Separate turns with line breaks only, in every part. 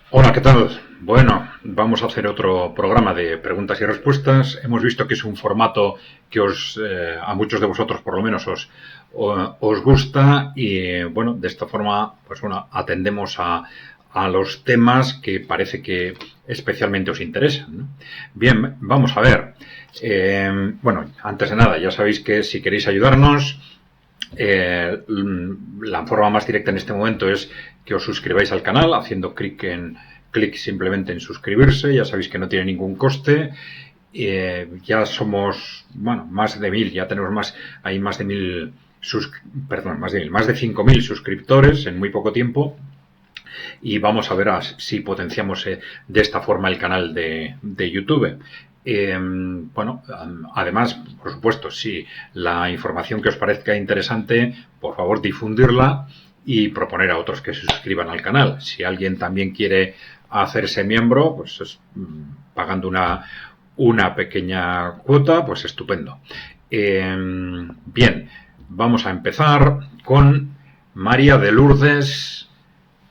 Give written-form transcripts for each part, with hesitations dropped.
Hola, ¿qué tal? Bueno, vamos a hacer otro programa de preguntas y respuestas. Hemos visto que es un formato que a muchos de vosotros por lo menos os gusta y bueno, de esta forma, pues bueno, atendemos a los temas que parece que especialmente os interesan, ¿no? Bien, vamos a ver. Bueno, antes de nada, ya sabéis que si queréis ayudarnos, la forma más directa en este momento es que os suscribáis al canal haciendo clic simplemente en suscribirse. Ya sabéis que no tiene ningún coste. Ya somos, bueno, más de 1000, ya tenemos hay más de 1000, más de 5000 suscriptores en muy poco tiempo. Y vamos a ver si potenciamos de esta forma el canal de YouTube. Bueno, además, por supuesto, si la información que os parezca interesante, por favor difundirla y proponer a otros que se suscriban al canal. Si alguien también quiere hacerse miembro, pues pagando una pequeña cuota, pues estupendo. Bien, vamos a empezar con María de Lourdes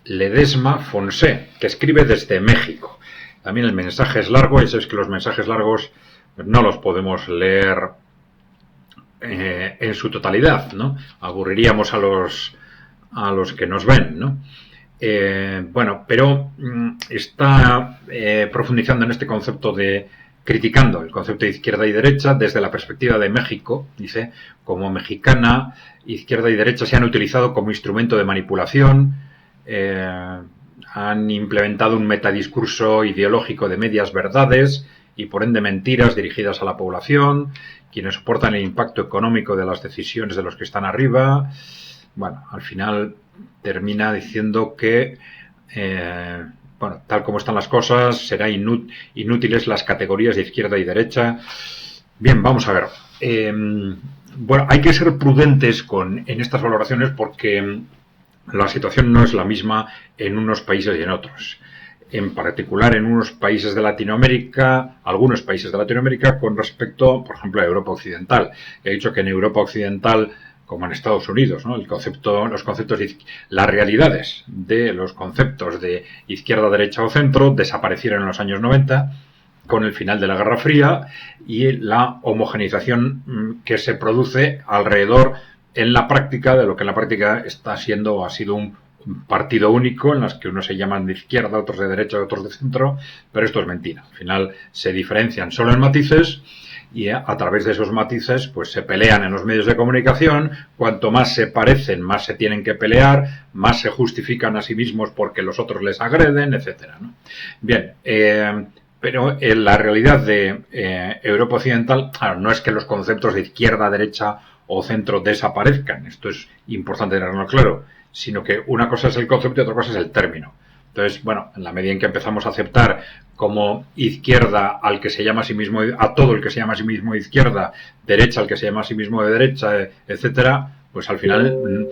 Ledesma Fonsé, que escribe desde México. También el mensaje es largo, y sabéis que los mensajes largos no los podemos leer en su totalidad, ¿no? Aburriríamos a los que nos ven, ¿no? Bueno, pero está profundizando en este concepto criticando el concepto de izquierda y derecha desde la perspectiva de México. Dice, como mexicana, izquierda y derecha se han utilizado como instrumento de manipulación, han implementado un metadiscurso ideológico de medias verdades y por ende mentiras dirigidas a la población, quienes soportan el impacto económico de las decisiones de los que están arriba. Bueno, al final termina diciendo que bueno, tal como están las cosas, serán inútiles las categorías de izquierda y derecha. Bien, vamos a ver. Bueno, hay que ser prudentes en estas valoraciones porque la situación no es la misma en unos países y en otros. En particular en unos países de Latinoamérica, algunos países de Latinoamérica, con respecto, por ejemplo, a Europa Occidental. He dicho que en Europa Occidental, como en Estados Unidos, ¿no? Las realidades de los conceptos de izquierda, derecha o centro desaparecieron en los años 90 con el final de la Guerra Fría y la homogeneización que se produce alrededor en la práctica de lo que en la práctica ha sido un partido único en las que unos se llaman de izquierda, otros de derecha, otros de centro, pero esto es mentira. Al final se diferencian solo en matices y a través de esos matices pues se pelean en los medios de comunicación. Cuanto más se parecen, más se tienen que pelear, más se justifican a sí mismos porque los otros les agreden, etcétera, ¿no? Bien, pero en la realidad de Europa Occidental, claro, no es que los conceptos de izquierda, derecha o centro desaparezcan, esto es importante tenerlo claro, sino que una cosa es el concepto y otra cosa es el término. Entonces, bueno, en la medida en que empezamos a aceptar como izquierda al que se llama a sí mismo, a todo el que se llama a sí mismo de izquierda, derecha al que se llama a sí mismo de derecha, etcétera, pues al final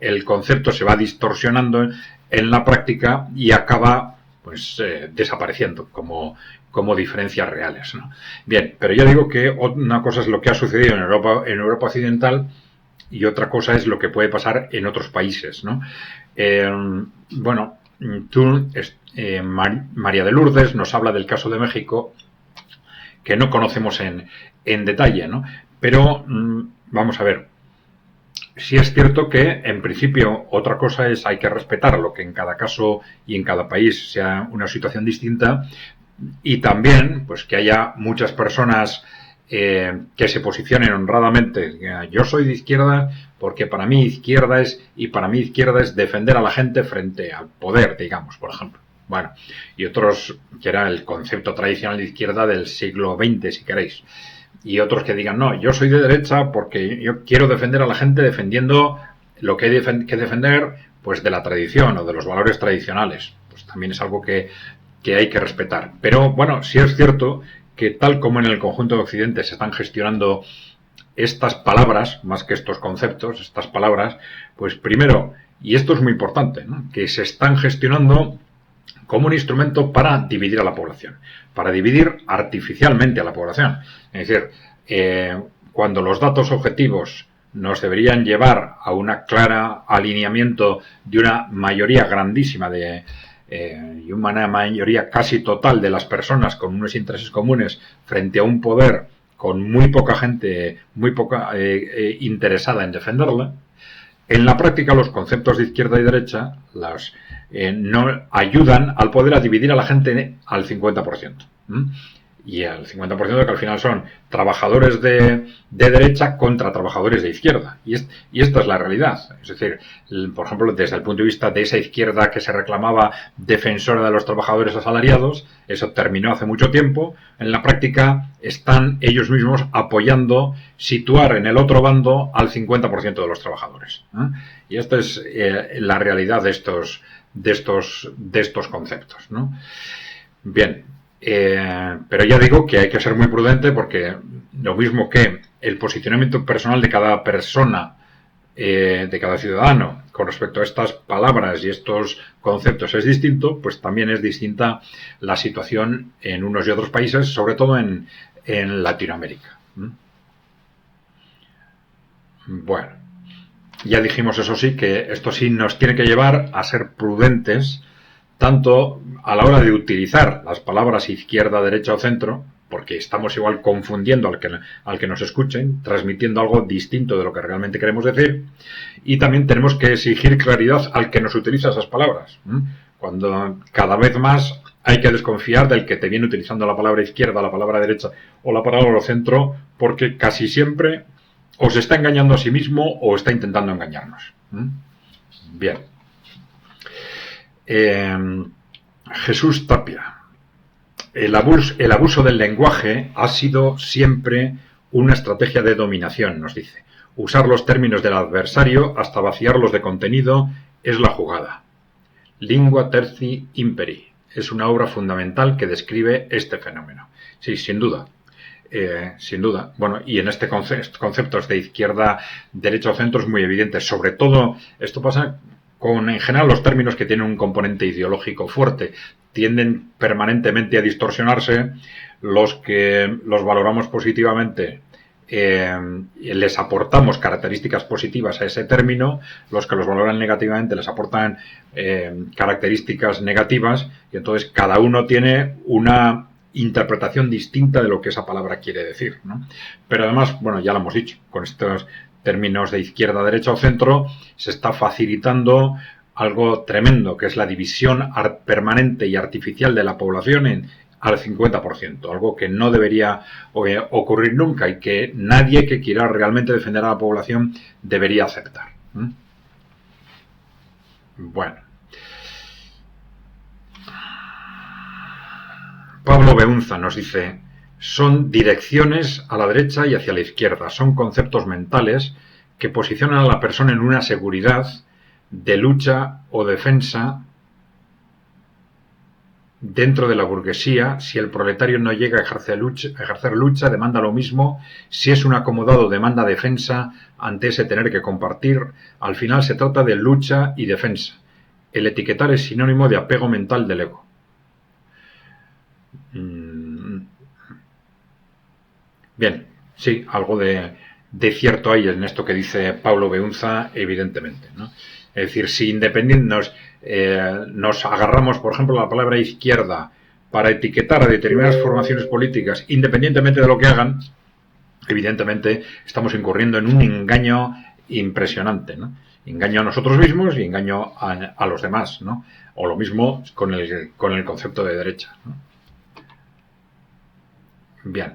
el concepto se va distorsionando en la práctica y acaba pues desapareciendo como diferencias reales, ¿no? Bien, pero yo digo que una cosa es lo que ha sucedido en Europa Occidental y otra cosa es lo que puede pasar en otros países, ¿no? Bueno, María de Lourdes nos habla del caso de México, que no conocemos en detalle, ¿no? Pero vamos a ver. Sí es cierto que, en principio, otra cosa hay que respetar lo que en cada caso y en cada país sea una situación distinta, y también pues que haya muchas personas que se posicionen honradamente. Yo soy de izquierda porque para mí izquierda es defender a la gente frente al poder, digamos, por ejemplo. Bueno, y otros, que era el concepto tradicional de izquierda del siglo XX, si queréis. Y otros que digan, no, yo soy de derecha porque yo quiero defender a la gente defendiendo lo que hay que defender, pues de la tradición o de los valores tradicionales. Pues también es algo que hay que respetar. Pero bueno, sí es cierto que tal como en el conjunto de Occidente se están gestionando estas palabras, más que estos conceptos, estas palabras, pues primero, y esto es muy importante, ¿no?, que se están gestionando como un instrumento para dividir a la población, para dividir artificialmente a la población. Es decir, cuando los datos objetivos nos deberían llevar a un claro alineamiento de una mayoría grandísima de y una mayoría casi total de las personas con unos intereses comunes frente a un poder con muy poca gente, muy poca interesada en defenderla, en la práctica los conceptos de izquierda y derecha no ayudan al poder a dividir a la gente al 50%. Y al 50% que al final son trabajadores de derecha contra trabajadores de izquierda. Y esta es la realidad. Es decir, por ejemplo, desde el punto de vista de esa izquierda que se reclamaba defensora de los trabajadores asalariados, eso terminó hace mucho tiempo. En la práctica están ellos mismos apoyando situar en el otro bando al 50% de los trabajadores. Y esta es la realidad de estos conceptos, ¿no? Bien. Pero ya digo que hay que ser muy prudente porque lo mismo que el posicionamiento personal de cada persona, de cada ciudadano con respecto a estas palabras y estos conceptos es distinto, pues también es distinta la situación en unos y otros países, sobre todo en Latinoamérica. Bueno, ya dijimos eso sí, que esto sí nos tiene que llevar a ser prudentes tanto a la hora de utilizar las palabras izquierda, derecha o centro, porque estamos igual confundiendo al que nos escuchen, transmitiendo algo distinto de lo que realmente queremos decir, y también tenemos que exigir claridad al que nos utiliza esas palabras. Cuando cada vez más hay que desconfiar del que te viene utilizando la palabra izquierda, la palabra derecha o la palabra centro, porque casi siempre o se está engañando a sí mismo o está intentando engañarnos. Bien. Jesús Tapia. El abuso del lenguaje ha sido siempre una estrategia de dominación, nos dice. Usar los términos del adversario hasta vaciarlos de contenido es la jugada. Lingua terci imperi. Es una obra fundamental que describe este fenómeno. Sí, sin duda. Sin duda. Bueno, y en este conceptos de izquierda, derecha o centro es muy evidente. Sobre todo, esto pasa en general los términos que tienen un componente ideológico fuerte tienden permanentemente a distorsionarse. Los que los valoramos positivamente les aportamos características positivas a ese término, los que los valoran negativamente les aportan características negativas, y entonces cada uno tiene una interpretación distinta de lo que esa palabra quiere decir, ¿no? Pero además, bueno, ya lo hemos dicho, con estos términos de izquierda, derecha o centro, se está facilitando algo tremendo, que es la división permanente y artificial de la población al 50%, algo que no debería ocurrir nunca y que nadie que quiera realmente defender a la población debería aceptar. Bueno. Pablo Beunza nos dice: son direcciones a la derecha y hacia la izquierda, son conceptos mentales que posicionan a la persona en una seguridad de lucha o defensa dentro de la burguesía. Si el proletario no llega a ejercer lucha, demanda lo mismo. Si es un acomodado, demanda defensa ante ese tener que compartir. Al final se trata de lucha y defensa. El etiquetar es sinónimo de apego mental del ego. Bien, sí, algo de cierto hay en esto que dice Pablo Beunza, evidentemente, ¿no? Es decir, si independientes nos agarramos, por ejemplo, a la palabra izquierda para etiquetar a determinadas formaciones políticas, independientemente de lo que hagan, evidentemente estamos incurriendo en un engaño impresionante, ¿no? Engaño a nosotros mismos y engaño a los demás, ¿no? O lo mismo con el concepto de derecha, ¿no? Bien.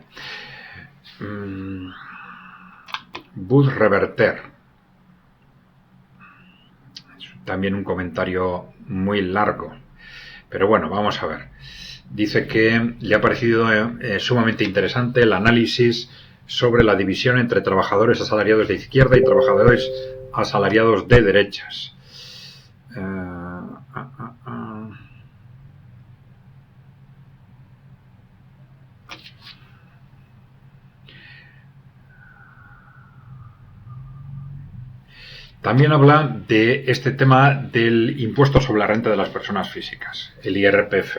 Bud Reverter. También un comentario muy largo. Pero bueno, vamos a ver. Dice que le ha parecido sumamente interesante el análisis sobre la división entre trabajadores asalariados de izquierda y trabajadores asalariados de derechas. También habla de este tema del impuesto sobre la renta de las personas físicas, el IRPF,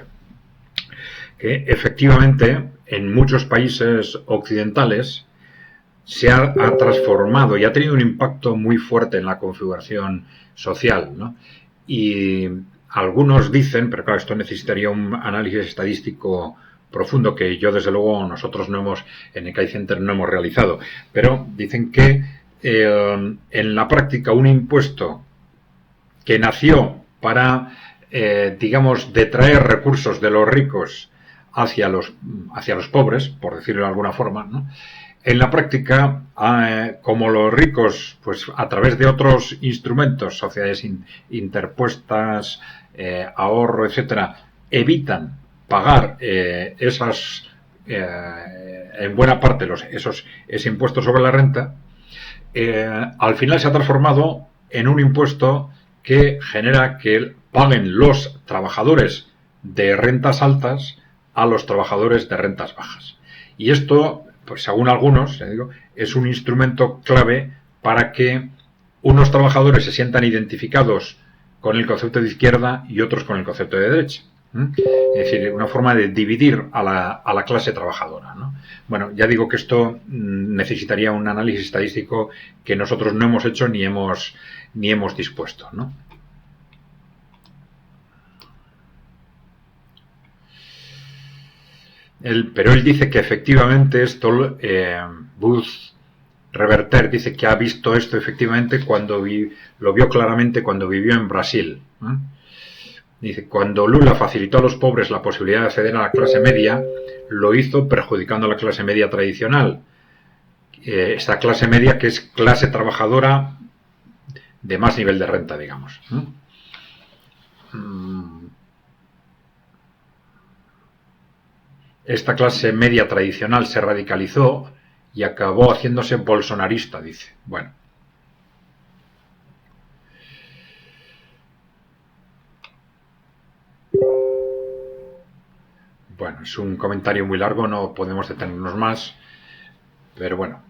que efectivamente en muchos países occidentales se ha transformado y ha tenido un impacto muy fuerte en la configuración social, ¿no? Y algunos dicen, pero claro, esto necesitaría un análisis estadístico profundo que yo, desde luego, nosotros en el CAI Center no hemos realizado, pero dicen que en la práctica un impuesto que nació para, digamos, detraer recursos de los ricos hacia los pobres, por decirlo de alguna forma, ¿no? En la práctica, como los ricos, pues a través de otros instrumentos, sociedades interpuestas, ahorro, etcétera, evitan pagar en buena parte ese impuesto sobre la renta, al final se ha transformado en un impuesto que genera que paguen los trabajadores de rentas altas a los trabajadores de rentas bajas. Y esto, pues según algunos, es un instrumento clave para que unos trabajadores se sientan identificados con el concepto de izquierda y otros con el concepto de derecha. Es decir, una forma de dividir a la clase trabajadora, ¿no? Bueno, ya digo que esto necesitaría un análisis estadístico que nosotros no hemos hecho ni hemos dispuesto, ¿no? Pero él dice que efectivamente esto, Booth Reverter dice que ha visto esto efectivamente lo vio claramente cuando vivió en Brasil. Dice, cuando Lula facilitó a los pobres la posibilidad de acceder a la clase media, lo hizo perjudicando a la clase media tradicional. Esta clase media que es clase trabajadora de más nivel de renta, digamos. Esta clase media tradicional se radicalizó y acabó haciéndose bolsonarista, dice. Bueno, es un comentario muy largo, no podemos detenernos más, pero bueno.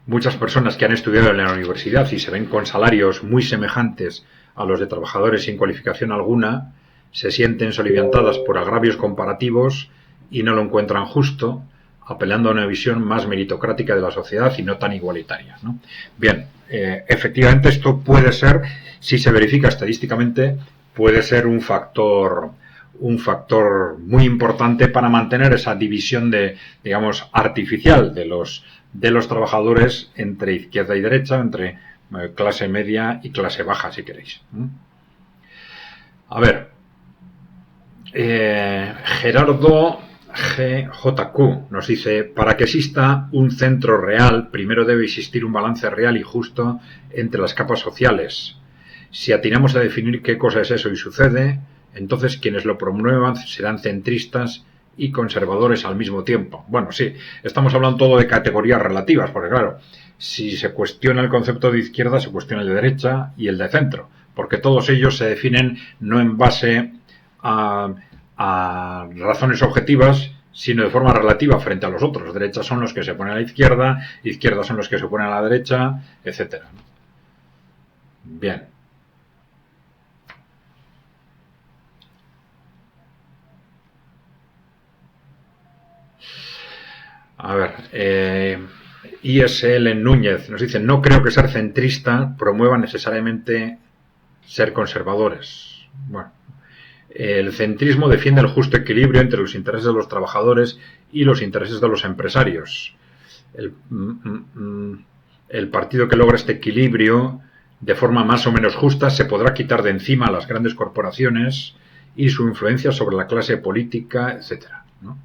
Muchas personas que han estudiado en la universidad y se ven con salarios muy semejantes a los de trabajadores sin cualificación alguna, se sienten soliviantadas por agravios comparativos y no lo encuentran justo, apelando a una visión más meritocrática de la sociedad y no tan igualitaria, ¿no? Bien, efectivamente esto puede ser, si se verifica estadísticamente, puede ser un factor muy importante para mantener esa división digamos, artificial de los trabajadores entre izquierda y derecha, entre clase media y clase baja, si queréis. A ver, Gerardo GJQ nos dice, para que exista un centro real, primero debe existir un balance real y justo entre las capas sociales. Si atinamos a definir qué cosa es eso y sucede, entonces quienes lo promuevan serán centristas y conservadores al mismo tiempo. Bueno, sí, estamos hablando todo de categorías relativas, porque claro, si se cuestiona el concepto de izquierda, se cuestiona el de derecha y el de centro, porque todos ellos se definen no en base a razones objetivas, sino de forma relativa frente a los otros. Derechas son los que se ponen a la izquierda, izquierda son los que se ponen a la derecha, etcétera. Bien. A ver, ISL Núñez nos dice, no creo que ser centrista promueva necesariamente ser conservadores. Bueno, el centrismo defiende el justo equilibrio entre los intereses de los trabajadores y los intereses de los empresarios. El partido que logra este equilibrio de forma más o menos justa se podrá quitar de encima a las grandes corporaciones y su influencia sobre la clase política, etcétera, ¿no?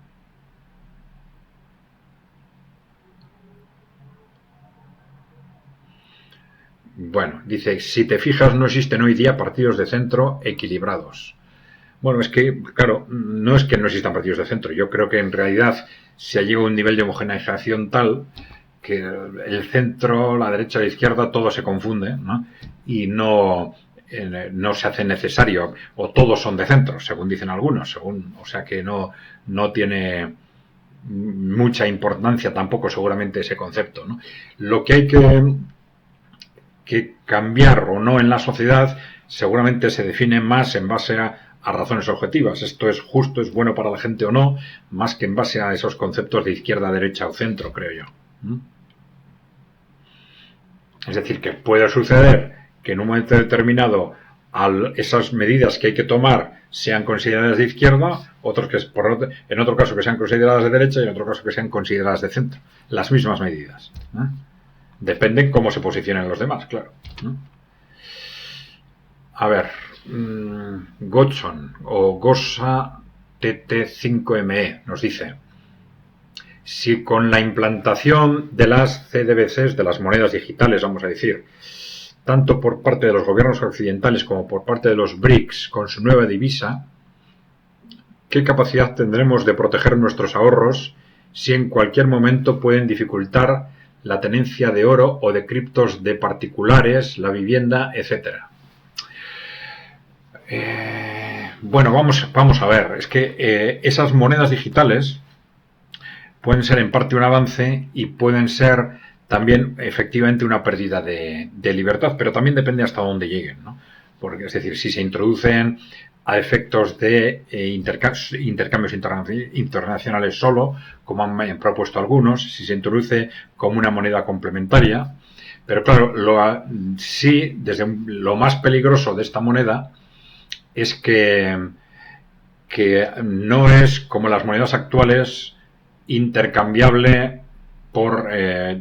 Bueno, dice, si te fijas, no existen hoy día partidos de centro equilibrados. Bueno, es que, claro, no es que no existan partidos de centro. Yo creo que en realidad se ha llegado a un nivel de homogeneización tal que el centro, la derecha, la izquierda, todo se confunde, ¿no? Y no se hace necesario, o todos son de centro, según dicen algunos, o sea que no tiene mucha importancia tampoco seguramente ese concepto, ¿no? Lo que hay que cambiar o no en la sociedad seguramente se define más en base a razones objetivas. Esto es justo, es bueno para la gente o no, más que en base a esos conceptos de izquierda, derecha o centro, creo yo. Es decir, que puede suceder que en un momento determinado esas medidas que hay que tomar sean consideradas de izquierda, en otro caso que sean consideradas de derecha y en otro caso que sean consideradas de centro. Las mismas medidas. Depende cómo se posicionen los demás, claro. A ver, Godson o Gosa TT5ME nos dice: si con la implantación de las CBDCs, de las monedas digitales, vamos a decir, tanto por parte de los gobiernos occidentales como por parte de los BRICS con su nueva divisa, ¿qué capacidad tendremos de proteger nuestros ahorros si en cualquier momento pueden dificultar la tenencia de oro o de criptos de particulares, la vivienda, etcétera? Bueno, vamos a ver. Es que esas monedas digitales pueden ser en parte un avance y pueden ser también efectivamente una pérdida de libertad, pero también depende hasta dónde lleguen, ¿no? Porque, es decir, si se introducen a efectos de intercambios internacionales solo, como han propuesto algunos, si se introduce como una moneda complementaria, pero claro, sí, desde lo más peligroso de esta moneda es que no es como las monedas actuales intercambiable por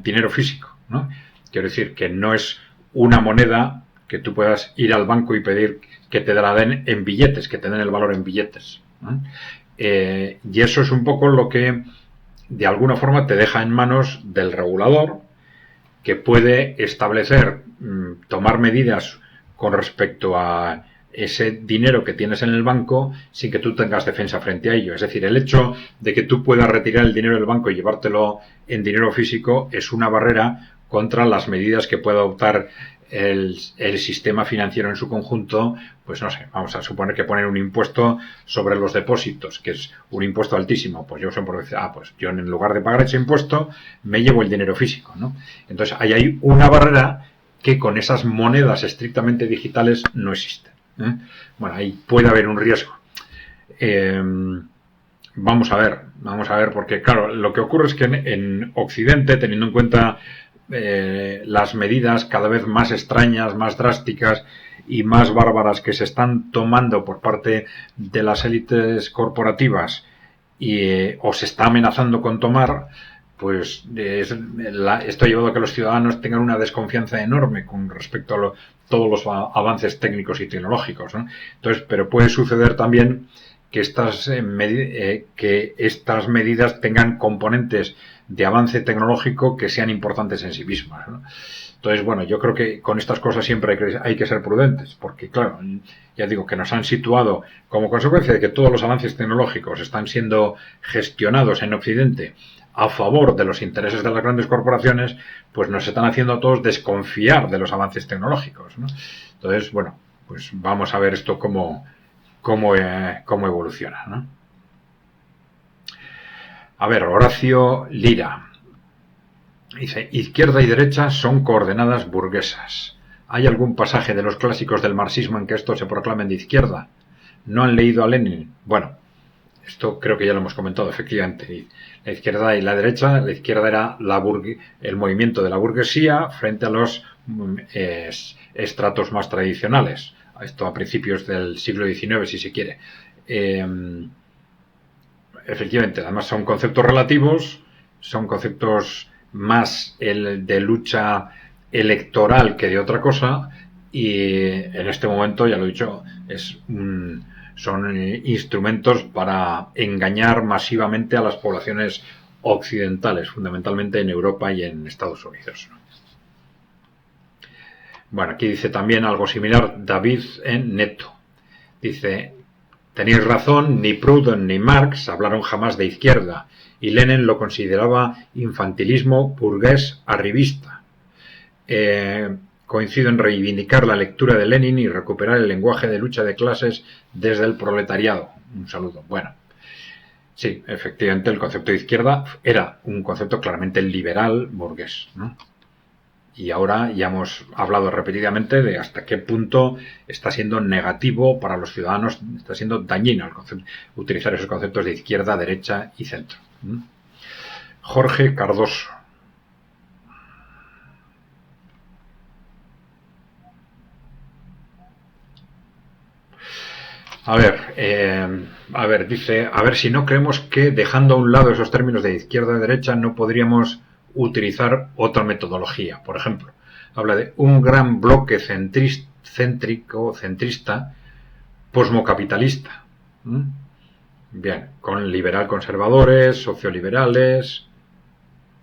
dinero físico, ¿no? Quiero decir que no es una moneda que tú puedas ir al banco y pedir que te la den en billetes, que te den el valor en billetes, ¿no? Y eso es un poco lo que de alguna forma te deja en manos del regulador, que puede establecer, tomar medidas con respecto a ese dinero que tienes en el banco sin que tú tengas defensa frente a ello. Es decir, el hecho de que tú puedas retirar el dinero del banco y llevártelo en dinero físico es una barrera contra las medidas que pueda adoptar el sistema financiero en su conjunto. Pues no sé, vamos a suponer que ponen un impuesto sobre los depósitos, que es un impuesto altísimo. Pues yo en lugar de pagar ese impuesto me llevo el dinero físico, ¿no? Entonces ahí hay una barrera que con esas monedas estrictamente digitales no existe. Bueno, ahí puede haber un riesgo. Vamos a ver, porque claro, lo que ocurre es que en Occidente, teniendo en cuenta las medidas cada vez más extrañas, más drásticas y más bárbaras que se están tomando por parte de las élites corporativas o se está amenazando con tomar, pues esto ha llevado a que los ciudadanos tengan una desconfianza enorme con respecto a todos los avances técnicos y tecnológicos, ¿no? Entonces, pero puede suceder también que estas medidas tengan componentes de avance tecnológico que sean importantes en sí mismas, ¿no? Entonces, bueno, yo creo que con estas cosas siempre hay que ser prudentes, porque claro, ya digo que nos han situado como consecuencia de que todos los avances tecnológicos están siendo gestionados en Occidente a favor de los intereses de las grandes corporaciones, pues nos están haciendo a todos desconfiar de los avances tecnológicos, ¿no? Entonces, bueno, pues vamos a ver esto cómo evoluciona, ¿no? A ver, Horacio Lira dice: izquierda y derecha son coordenadas burguesas. ¿Hay algún pasaje de los clásicos del marxismo en que estos se proclamen de izquierda? ¿No han leído a Lenin? Bueno, esto creo que ya lo hemos comentado, efectivamente. La izquierda y la derecha, la izquierda era el movimiento de la burguesía frente a los estratos más tradicionales. Esto a principios del siglo XIX, si se quiere. Efectivamente, además son conceptos relativos, son conceptos más de lucha electoral que de otra cosa, y en este momento, ya lo he dicho, son instrumentos para engañar masivamente a las poblaciones occidentales, fundamentalmente en Europa y en Estados Unidos. Bueno, aquí dice también algo similar David en Neto. Dice: tenéis razón, ni Proudhon ni Marx hablaron jamás de izquierda, y Lenin lo consideraba infantilismo burgués arribista. Coincido en reivindicar la lectura de Lenin y recuperar el lenguaje de lucha de clases desde el proletariado. Un saludo. Bueno, sí, efectivamente el concepto de izquierda era un concepto claramente liberal burgués, ¿no? Y ahora ya hemos hablado repetidamente de hasta qué punto está siendo negativo para los ciudadanos, está siendo dañino utilizar esos conceptos de izquierda, derecha y centro. Jorge Cardoso A ver, dice, a ver si no creemos que dejando a un lado esos términos de izquierda y derecha no podríamos utilizar otra metodología. Por ejemplo, habla de un gran bloque centrista, posmocapitalista. Bien, con liberal conservadores, socioliberales,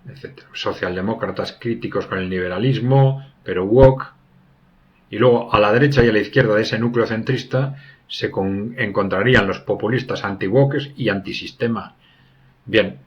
etc. Socialdemócratas críticos con el liberalismo, pero woke. Y luego a la derecha y a la izquierda de ese núcleo centrista se encontrarían los populistas anti-woke y antisistema. Bien,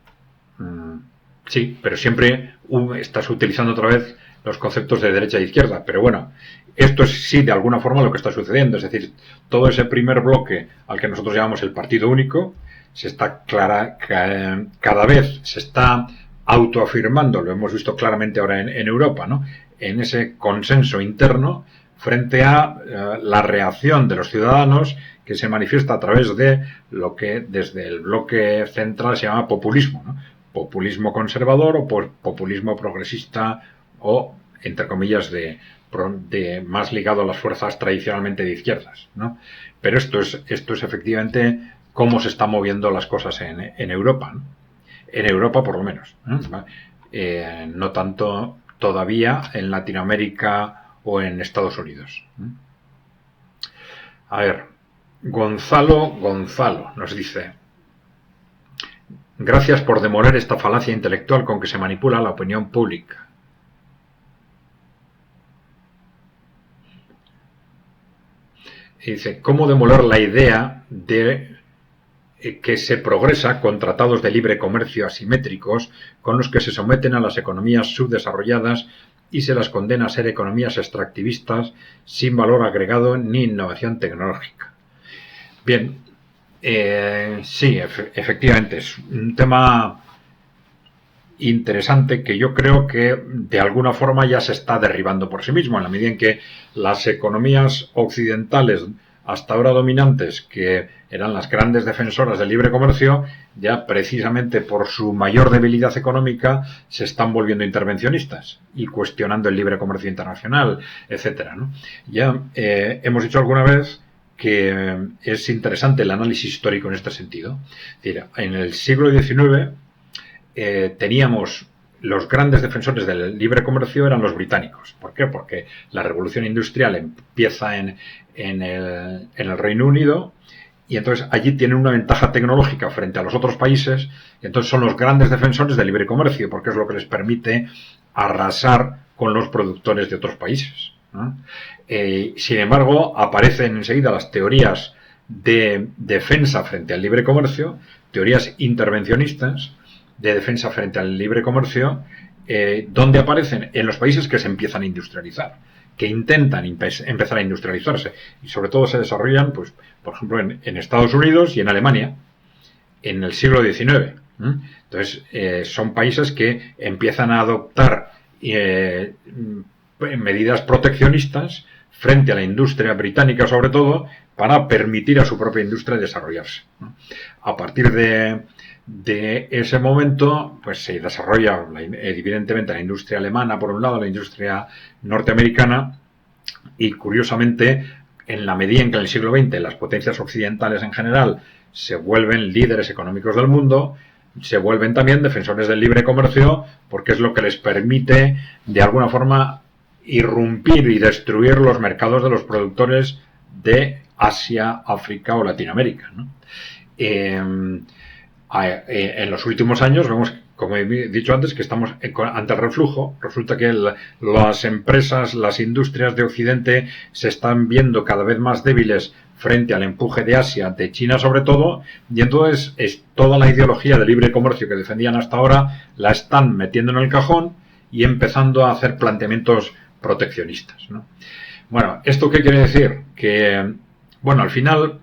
sí, pero siempre estás utilizando otra vez los conceptos de derecha e izquierda. Pero bueno, esto es sí de alguna forma lo que está sucediendo. Es decir, todo ese primer bloque al que nosotros llamamos el partido único se está cada vez se está autoafirmando, lo hemos visto claramente ahora en Europa, ¿no? En ese consenso interno frente a la reacción de los ciudadanos que se manifiesta a través de lo que desde el bloque central se llama populismo, ¿no? Populismo conservador o populismo progresista o, entre comillas, de más ligado a las fuerzas tradicionalmente de izquierdas, ¿no? Pero esto es efectivamente cómo se están moviendo las cosas en Europa, ¿no? En Europa por lo menos, ¿no? No tanto todavía en Latinoamérica o en Estados Unidos. A ver, Gonzalo nos dice: gracias por demoler esta falacia intelectual con que se manipula la opinión pública. Y dice, ¿cómo demoler la idea de que se progresa con tratados de libre comercio asimétricos con los que se someten a las economías subdesarrolladas y se las condena a ser economías extractivistas sin valor agregado ni innovación tecnológica? Bien, sí, efectivamente, es un tema interesante que yo creo que de alguna forma ya se está derribando por sí mismo, en la medida en que las economías occidentales hasta ahora dominantes, que eran las grandes defensoras del libre comercio, ya precisamente por su mayor debilidad económica se están volviendo intervencionistas y cuestionando el libre comercio internacional, etcétera, ¿no? Ya hemos dicho alguna vez que es interesante el análisis histórico en este sentido. Es decir, en el siglo XIX teníamos los grandes defensores del libre comercio eran los británicos. ¿Por qué? Porque la revolución industrial empieza en el Reino Unido y entonces allí tienen una ventaja tecnológica frente a los otros países y entonces son los grandes defensores del libre comercio porque es lo que les permite arrasar con los productores de otros países, ¿no? Sin embargo, aparecen enseguida las teorías de defensa frente al libre comercio, teorías intervencionistas de defensa frente al libre comercio, donde aparecen en los países que se empiezan a industrializar, que intentan empezar a industrializarse y sobre todo se desarrollan, pues, por ejemplo, en Estados Unidos y en Alemania en el siglo XIX. Entonces, son países que empiezan a adoptar medidas proteccionistas frente a la industria británica, sobre todo, para permitir a su propia industria desarrollarse, ¿no? A partir de ese momento, pues se desarrolla evidentemente la industria alemana por un lado, la industria norteamericana, y curiosamente, en la medida en que en el siglo XX las potencias occidentales en general se vuelven líderes económicos del mundo, se vuelven también defensores del libre comercio, porque es lo que les permite de alguna forma irrumpir y destruir los mercados de los productores de Asia, África o Latinoamérica, ¿no? En los últimos años vemos, como he dicho antes, que estamos ante el reflujo. Resulta que las empresas, las industrias de Occidente se están viendo cada vez más débiles frente al empuje de Asia, de China sobre todo, y entonces toda la ideología de libre comercio que defendían hasta ahora la están metiendo en el cajón y empezando a hacer planteamientos proteccionistas, ¿no? Bueno, ¿esto qué quiere decir? Que, bueno, al final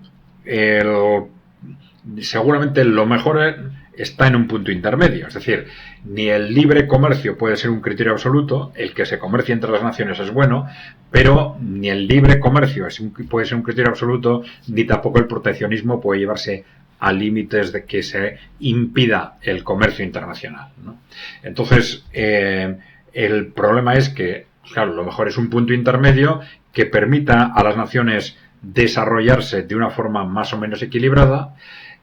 seguramente lo mejor está en un punto intermedio, es decir, ni el libre comercio puede ser un criterio absoluto, el que se comercie entre las naciones es bueno, pero ni el libre comercio puede ser un criterio absoluto, ni tampoco el proteccionismo puede llevarse a límites de que se impida el comercio internacional, ¿no? Entonces, el problema es que, claro, lo mejor es un punto intermedio que permita a las naciones desarrollarse de una forma más o menos equilibrada,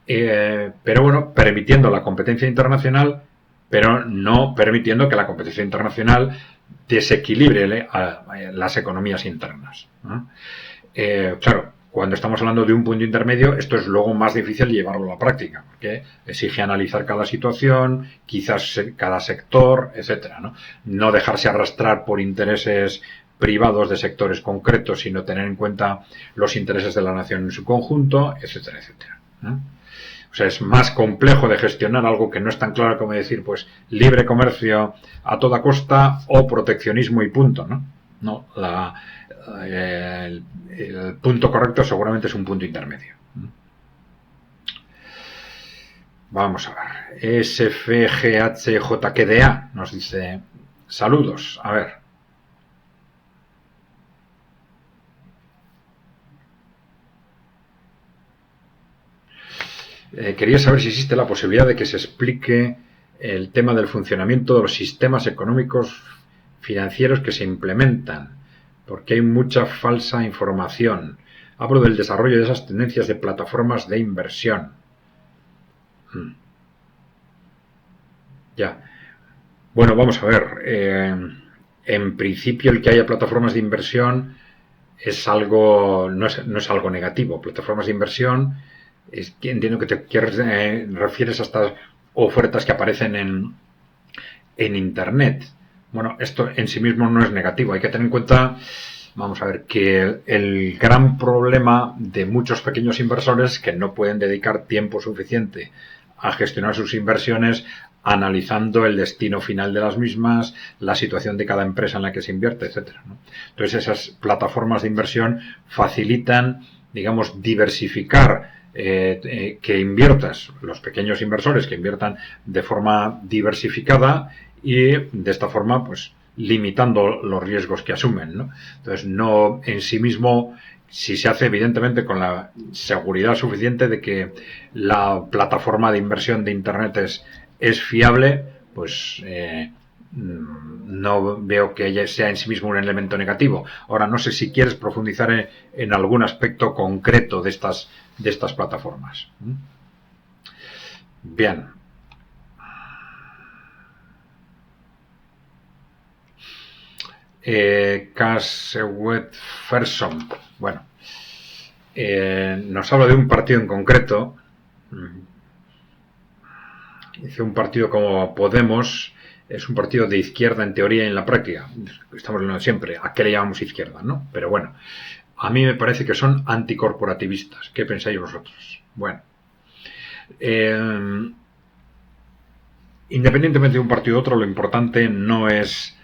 pero bueno, permitiendo la competencia internacional, pero no permitiendo que la competencia internacional desequilibre las economías internas, ¿no? Claro, cuando estamos hablando de un punto intermedio, esto es luego más difícil llevarlo a la práctica, porque exige analizar cada situación, quizás cada sector, etcétera, ¿no? No dejarse arrastrar por intereses privados de sectores concretos, sino tener en cuenta los intereses de la nación en su conjunto, etcétera, etcétera, ¿no? O sea, es más complejo de gestionar algo que no es tan claro como decir, pues, libre comercio a toda costa o proteccionismo y punto, ¿no? No, el punto correcto seguramente es un punto intermedio. Vamos a ver. SFGHJQDA nos dice, saludos, a ver. Quería saber si existe la posibilidad de que se explique el tema del funcionamiento de los sistemas económicos financieros que se implementan, porque hay mucha falsa información. Hablo del desarrollo de esas tendencias de plataformas de inversión. Ya. Bueno, vamos a ver. En principio, el que haya plataformas de inversión es algo, no es algo negativo. Plataformas de inversión, entiendo que te refieres a estas ofertas que aparecen en Internet. Bueno, esto en sí mismo no es negativo. Hay que tener en cuenta, vamos a ver, que el gran problema de muchos pequeños inversores es que no pueden dedicar tiempo suficiente a gestionar sus inversiones analizando el destino final de las mismas, la situación de cada empresa en la que se invierte, etcétera, ¿no? Entonces esas plataformas de inversión facilitan, digamos, diversificar, que inviertas, los pequeños inversores que inviertan de forma diversificada y de esta forma, pues, limitando los riesgos que asumen, ¿no? Entonces, no en sí mismo, si se hace evidentemente con la seguridad suficiente de que la plataforma de inversión de Internet es fiable, pues no veo que ella sea en sí mismo un elemento negativo. Ahora, no sé si quieres profundizar en algún aspecto concreto de estas plataformas. Bien. Casewet Ferson, bueno, nos habla de un partido en concreto. Dice, un partido como Podemos es un partido de izquierda en teoría y en la práctica. Estamos hablando siempre, ¿a qué le llamamos izquierda, no? Pero bueno, a mí me parece que son anticorporativistas. ¿Qué pensáis vosotros? Bueno, independientemente de un partido u otro, lo importante no es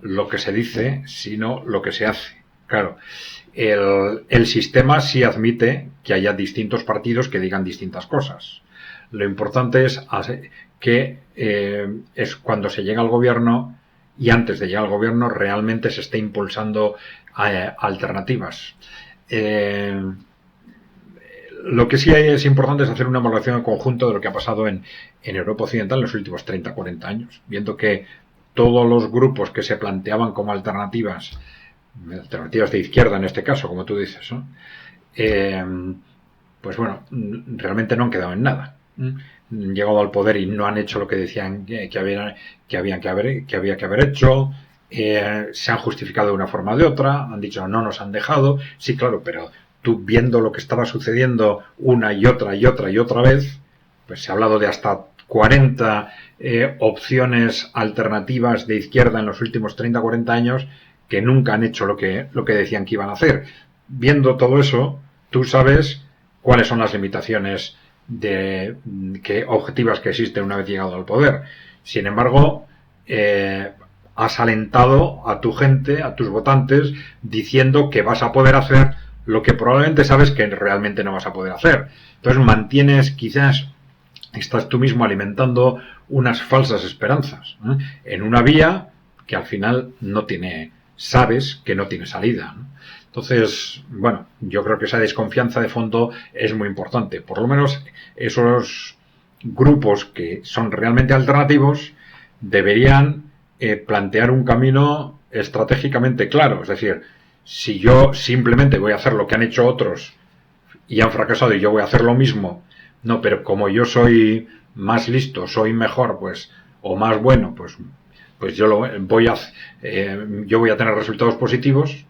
lo que se dice, sino lo que se hace. Claro, el sistema sí admite que haya distintos partidos que digan distintas cosas. Lo importante es que es cuando se llega al gobierno y antes de llegar al gobierno realmente se esté impulsando alternativas. Lo que sí es importante es hacer una evaluación en conjunto de lo que ha pasado en Europa Occidental en los últimos 30-40 años, viendo que todos los grupos que se planteaban como alternativas de izquierda en este caso, como tú dices, ¿no? Pues bueno, realmente no han quedado en nada. Han llegado al poder y no han hecho lo que decían que había que haber hecho. Se han justificado de una forma o de otra, han dicho no nos han dejado. Sí, claro, pero tú viendo lo que estaba sucediendo una y otra vez, pues se ha hablado de hasta 40 opciones alternativas de izquierda en los últimos 30-40 años que nunca han hecho lo que decían que iban a hacer. Viendo todo eso, tú sabes cuáles son las limitaciones objetivas que existen una vez llegado al poder. Sin embargo, has alentado a tu gente, a tus votantes, diciendo que vas a poder hacer lo que probablemente sabes que realmente no vas a poder hacer. Entonces mantienes, quizás estás tú mismo alimentando unas falsas esperanzas, ¿eh? En una vía que al final sabes que no tiene salida, ¿no? Entonces, bueno, yo creo que esa desconfianza de fondo es muy importante. Por lo menos esos grupos que son realmente alternativos deberían plantear un camino estratégicamente claro. Es decir, Si yo simplemente voy a hacer lo que han hecho otros y han fracasado y yo voy a hacer lo mismo, no, pero como yo soy más listo, soy mejor, pues, o más bueno, pues yo voy a tener resultados positivos,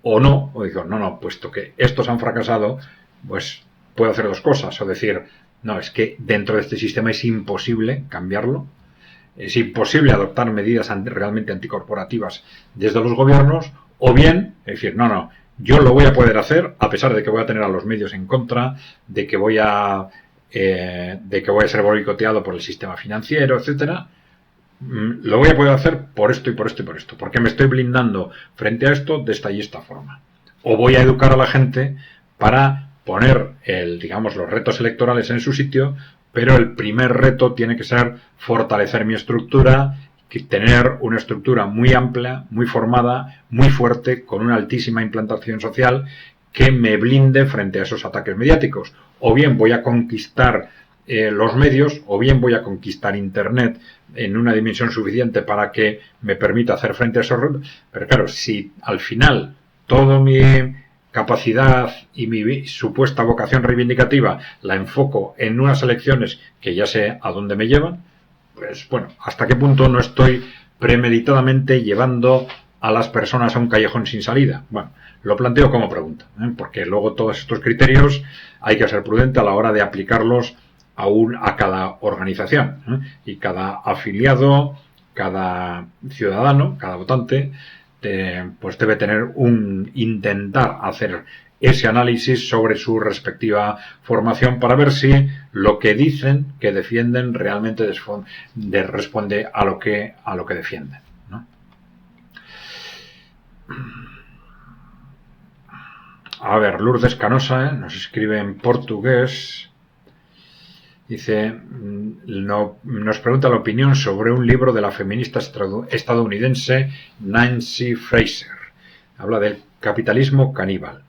o no, o digo, no, puesto que estos han fracasado, pues puedo hacer dos cosas, o decir, no, es que dentro de este sistema es imposible cambiarlo, es imposible adoptar medidas realmente anticorporativas desde los gobiernos, o bien, es decir, no, yo lo voy a poder hacer a pesar de que voy a tener a los medios en contra, de que voy a ser boicoteado por el sistema financiero, etcétera. Lo voy a poder hacer por esto y por esto y por esto, porque me estoy blindando frente a esto de esta y esta forma. O voy a educar a la gente para poner los retos electorales en su sitio, pero el primer reto tiene que ser fortalecer mi estructura, tener una estructura muy amplia, muy formada, muy fuerte, con una altísima implantación social que me blinde frente a esos ataques mediáticos. O bien voy a conquistar los medios, o bien voy a conquistar Internet en una dimensión suficiente para que me permita hacer frente a esos retos. Pero claro, si al final toda mi capacidad y mi supuesta vocación reivindicativa la enfoco en unas elecciones que ya sé a dónde me llevan, pues bueno, hasta qué punto no estoy premeditadamente llevando a las personas a un callejón sin salida. Bueno, lo planteo como pregunta, porque luego todos estos criterios hay que ser prudente a la hora de aplicarlos a cada organización, y cada afiliado, cada ciudadano, cada votante, pues debe intentar hacer ese análisis sobre su respectiva formación para ver si lo que dicen que defienden realmente responde a lo que defienden, ¿no? A ver, Lourdes Canosa nos escribe en portugués. Dice, nos pregunta la opinión sobre un libro de la feminista estadounidense Nancy Fraser. Habla del capitalismo caníbal.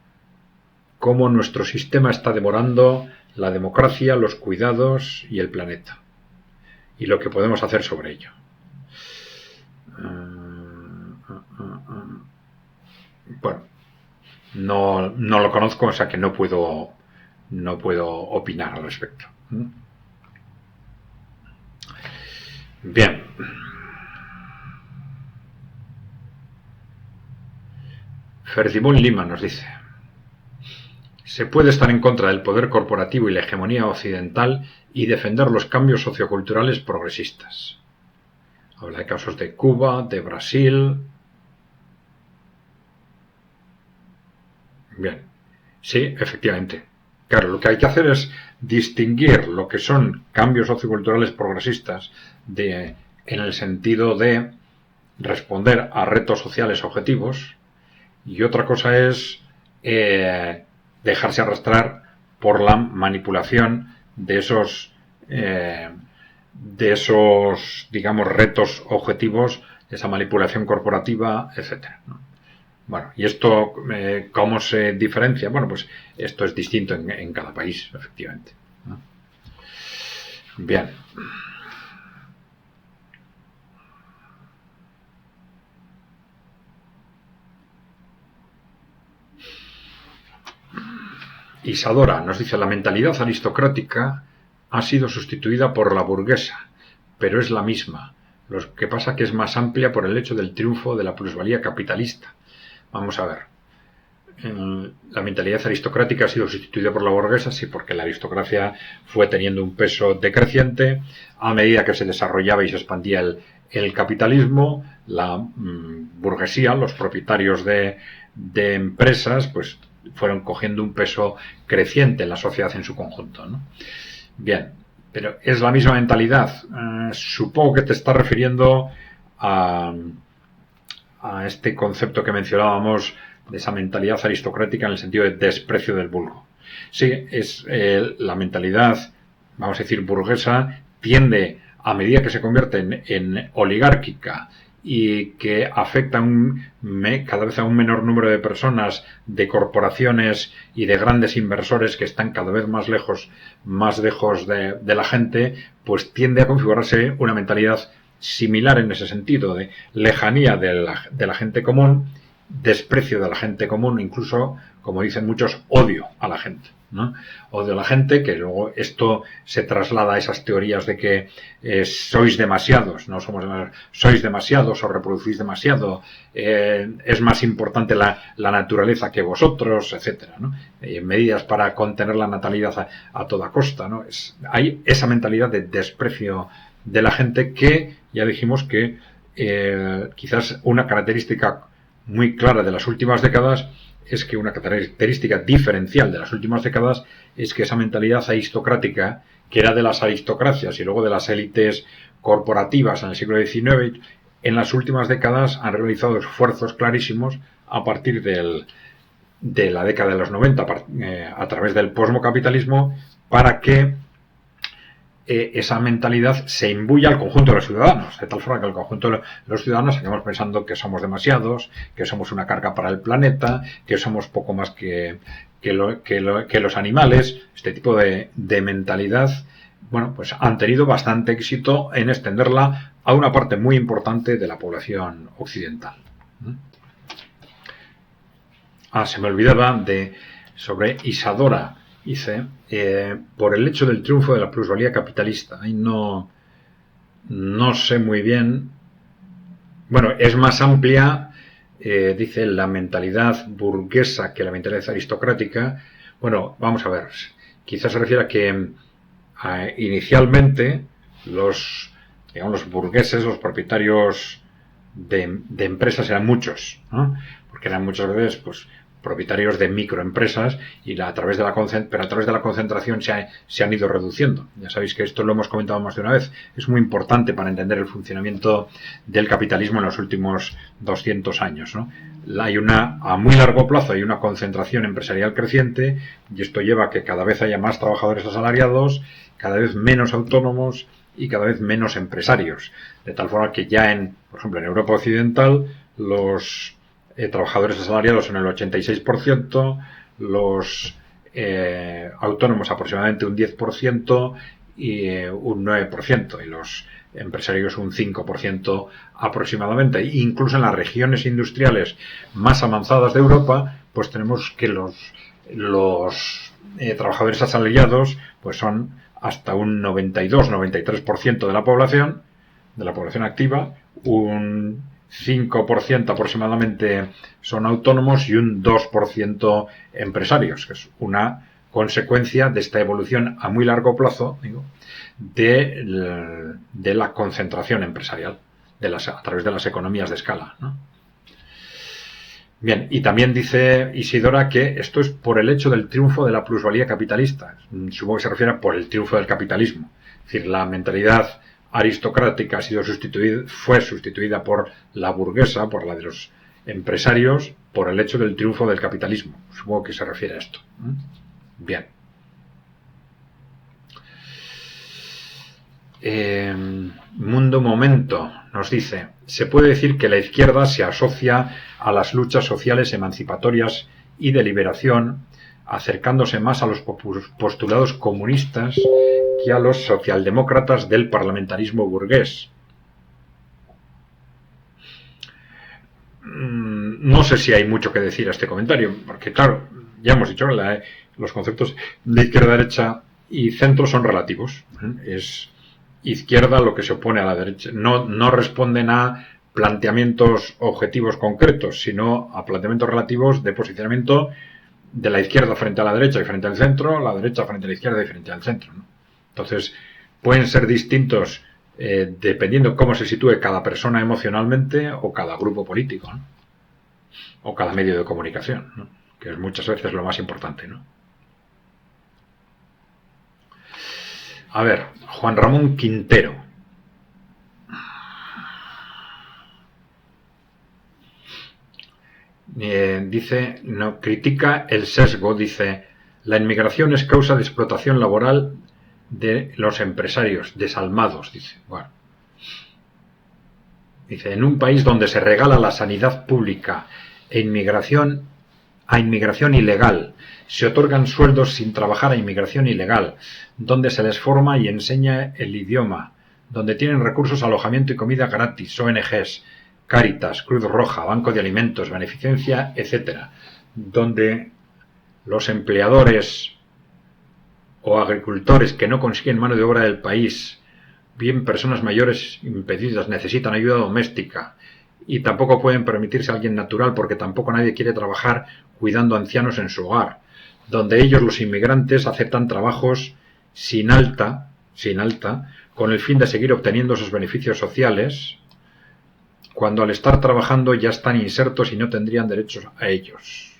Cómo nuestro sistema está devorando la democracia, los cuidados y el planeta. Y lo que podemos hacer sobre ello. Bueno, no lo conozco, o sea que no puedo opinar al respecto. Bien. Ferdimón Lima nos dice: se puede estar en contra del poder corporativo y la hegemonía occidental y defender los cambios socioculturales progresistas. Habla de casos de Cuba, de Brasil. Bien, sí, efectivamente. Claro, lo que hay que hacer es distinguir lo que son cambios socioculturales progresistas en el sentido de responder a retos sociales objetivos, y otra cosa es dejarse arrastrar por la manipulación de esos digamos, retos objetivos, esa manipulación corporativa, etcétera, ¿no? Bueno, ¿y esto cómo se diferencia? Bueno, pues esto es distinto en cada país, efectivamente, ¿no? Bien. Isadora nos dice: la mentalidad aristocrática ha sido sustituida por la burguesa, pero es la misma. Lo que pasa que es más amplia por el hecho del triunfo de la plusvalía capitalista. Vamos a ver. La mentalidad aristocrática ha sido sustituida por la burguesa, sí, porque la aristocracia fue teniendo un peso decreciente a medida que se desarrollaba y se expandía el capitalismo. La burguesía, los propietarios de empresas, pues fueron cogiendo un peso creciente en la sociedad en su conjunto, ¿no? Bien, pero ¿es la misma mentalidad? Supongo que te estás refiriendo a este concepto que mencionábamos de esa mentalidad aristocrática en el sentido de desprecio del vulgo. Sí, es la mentalidad, vamos a decir, burguesa, tiende, a medida que se convierte en oligárquica y que afecta cada vez a un menor número de personas, de corporaciones y de grandes inversores que están cada vez más lejos de la gente, pues tiende a configurarse una mentalidad similar en ese sentido, de lejanía de la gente común, desprecio de la gente común, incluso, como dicen muchos, odio a la gente, ¿no? Odio a la gente, que luego esto se traslada a esas teorías de que sois demasiados, no somos demasiados, sois demasiados, os reproducís demasiado, es más importante la naturaleza que vosotros, etcétera, ¿no? Medidas para contener la natalidad a toda costa, ¿no? Hay esa mentalidad de desprecio de la gente que, ya dijimos que quizás una característica muy clara de las últimas décadas es que una característica diferencial de las últimas décadas es que esa mentalidad aristocrática, que era de las aristocracias y luego de las élites corporativas en el siglo XIX, en las últimas décadas han realizado esfuerzos clarísimos a partir de la década de los 90 a través del posmocapitalismo para que esa mentalidad se imbuya al conjunto de los ciudadanos, de tal forma que el conjunto de los ciudadanos acabamos pensando que somos demasiados, que somos una carga para el planeta, que somos poco más que los animales. Este tipo de mentalidad, bueno, pues han tenido bastante éxito en extenderla a una parte muy importante de la población occidental. Se me olvidaba sobre Isadora. Dice, por el hecho del triunfo de la plusvalía capitalista. Ahí no sé muy bien. Bueno, es más amplia, dice, la mentalidad burguesa que la mentalidad aristocrática. Bueno, vamos a ver. Quizás se refiere a que inicialmente los burgueses, los propietarios de empresas eran muchos, ¿no? Porque eran muchas veces, pues, propietarios de microempresas y a través de la concentración se han ido reduciendo. Ya sabéis que esto lo hemos comentado más de una vez. Es muy importante para entender el funcionamiento del capitalismo en los últimos 200 años, ¿no? A muy largo plazo hay una concentración empresarial creciente y esto lleva a que cada vez haya más trabajadores asalariados, cada vez menos autónomos y cada vez menos empresarios. De tal forma que ya por ejemplo, en Europa Occidental, los trabajadores asalariados son el 86%, los autónomos aproximadamente un 10% y un 9%, y los empresarios un 5% aproximadamente. Incluso en las regiones industriales más avanzadas de Europa, pues tenemos que los trabajadores asalariados pues son hasta un 92-93% de la población activa, un 5% aproximadamente son autónomos y un 2% empresarios, que es una consecuencia de esta evolución a muy largo plazo, de la concentración empresarial a través de las economías de escala, ¿no? Bien, y también dice Isidora que esto es por el hecho del triunfo de la plusvalía capitalista. Supongo que se refiere por el triunfo del capitalismo. Es decir, la mentalidad aristocrática fue sustituida por la burguesa, por la de los empresarios, por el hecho del triunfo del capitalismo. Supongo que se refiere a esto. Bien. Mundo Momento nos dice: se puede decir que la izquierda se asocia a las luchas sociales emancipatorias y de liberación, acercándose más a los postulados comunistas que a los socialdemócratas del parlamentarismo burgués. No sé si hay mucho que decir a este comentario, porque claro, ya hemos dicho que los conceptos de izquierda, derecha y centro son relativos. Es izquierda lo que se opone a la derecha. No responden a planteamientos objetivos concretos, sino a planteamientos relativos de posicionamiento de la izquierda frente a la derecha y frente al centro, la derecha frente a la izquierda y frente al centro, ¿no? Entonces, pueden ser distintos dependiendo cómo se sitúe cada persona emocionalmente o cada grupo político, ¿no? O cada medio de comunicación, ¿no? Que es muchas veces lo más importante, ¿no? A ver, Juan Ramón Quintero. Dice, critica el sesgo, dice, la inmigración es causa de explotación laboral de los empresarios desalmados, dice. Bueno. Dice, en un país donde se regala la sanidad pública a inmigración ilegal, se otorgan sueldos sin trabajar a inmigración ilegal, donde se les forma y enseña el idioma, donde tienen recursos, alojamiento y comida gratis, ONGs, Cáritas, Cruz Roja, Banco de Alimentos, Beneficencia, etcétera, donde los empleadores o agricultores que no consiguen mano de obra del país, bien personas mayores impedidas, necesitan ayuda doméstica y tampoco pueden permitirse a alguien natural porque tampoco nadie quiere trabajar cuidando ancianos en su hogar, donde ellos, los inmigrantes, aceptan trabajos sin alta, con el fin de seguir obteniendo sus beneficios sociales, cuando al estar trabajando ya están insertos y no tendrían derechos a ellos.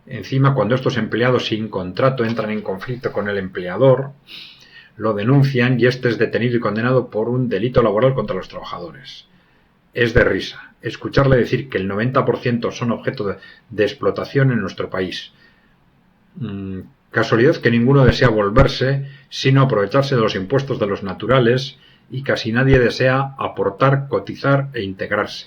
Encima, cuando estos empleados sin contrato entran en conflicto con el empleador, lo denuncian y este es detenido y condenado por un delito laboral contra los trabajadores. Es de risa escucharle decir que el 90% son objeto de explotación en nuestro país. Casualidad que ninguno desea volverse, sino aprovecharse de los impuestos de los naturales, y casi nadie desea aportar, cotizar e integrarse.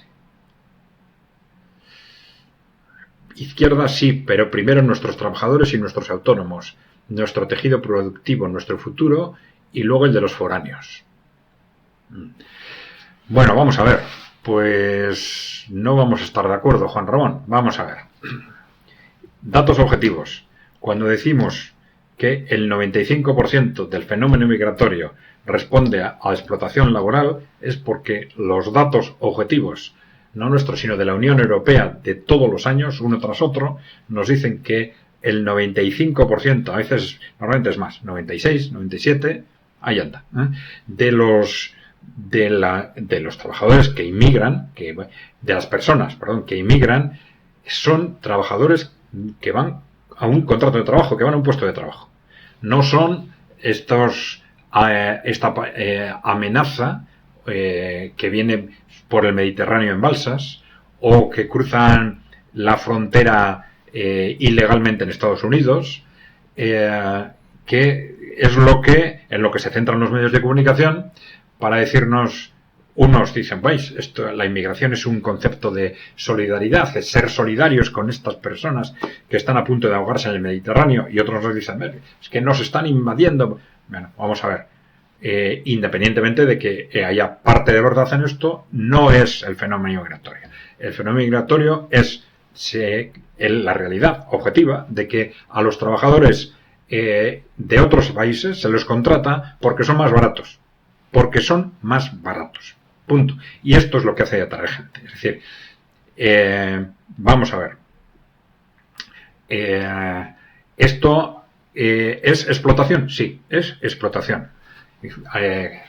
Izquierda sí, pero primero nuestros trabajadores y nuestros autónomos, nuestro tejido productivo, nuestro futuro y luego el de los foráneos. Bueno, vamos a ver. Pues no vamos a estar de acuerdo, Juan Ramón. Vamos a ver. Datos objetivos. Cuando decimos que el 95% del fenómeno migratorio responde a explotación laboral, es porque los datos objetivos, no nuestros, sino de la Unión Europea, de todos los años, uno tras otro, nos dicen que el 95%, a veces, normalmente es más, 96, 97, ahí anda, de los trabajadores que inmigran, de las personas, perdón, que inmigran, son trabajadores que van a un contrato de trabajo, que van a un puesto de trabajo. No son esta amenaza que viene por el Mediterráneo en balsas o que cruzan la frontera ilegalmente en Estados Unidos, que es en lo que se centran los medios de comunicación para decirnos. Unos dicen, pues, la inmigración es un concepto de solidaridad, es ser solidarios con estas personas que están a punto de ahogarse en el Mediterráneo, y otros nos dicen, es que nos están invadiendo. Bueno, vamos a ver, independientemente de que haya parte de verdad en esto, no es el fenómeno migratorio. El fenómeno migratorio es la realidad objetiva de que a los trabajadores de otros países se les contrata porque son más baratos. Porque son más baratos. Punto. Y esto es lo que hace atraer gente. Es decir, vamos a ver. ¿Esto es explotación? Sí, es explotación.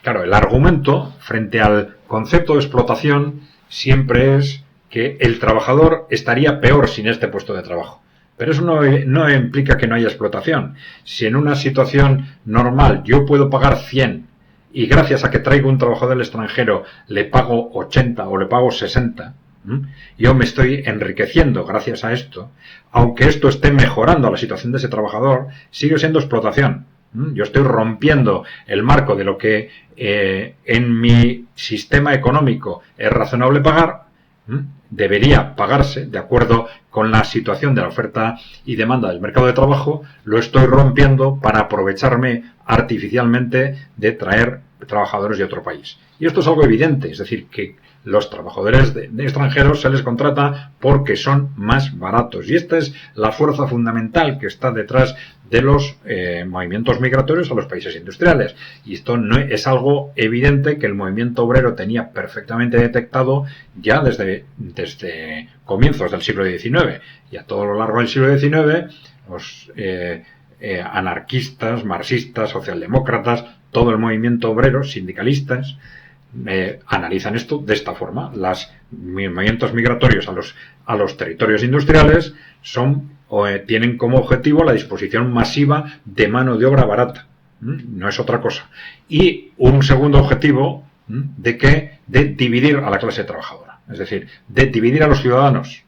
Claro, el argumento frente al concepto de explotación siempre es que el trabajador estaría peor sin este puesto de trabajo. Pero eso no implica que no haya explotación. Si en una situación normal yo puedo pagar 100 y gracias a que traigo un trabajador del extranjero le pago 80 o le pago 60, yo me estoy enriqueciendo gracias a esto, aunque esto esté mejorando la situación de ese trabajador, sigue siendo explotación. Yo estoy rompiendo el marco de lo que en mi sistema económico es razonable pagar, debería pagarse de acuerdo con la situación de la oferta y demanda del mercado de trabajo, lo estoy rompiendo para aprovecharme artificialmente de traer trabajadores de otro país. Y esto es algo evidente, es decir, que los trabajadores de extranjeros se les contrata porque son más baratos. Y esta es la fuerza fundamental que está detrás de los movimientos migratorios a los países industriales. Y esto no es algo evidente que el movimiento obrero tenía perfectamente detectado ya desde comienzos del siglo XIX. Y a todo lo largo del siglo XIX, los anarquistas, marxistas, socialdemócratas, todo el movimiento obrero, sindicalistas, analizan esto de esta forma. Los movimientos migratorios a los territorios industriales tienen como objetivo la disposición masiva de mano de obra barata. No es otra cosa. Y un segundo objetivo de dividir a la clase trabajadora. Es decir, de dividir a los ciudadanos.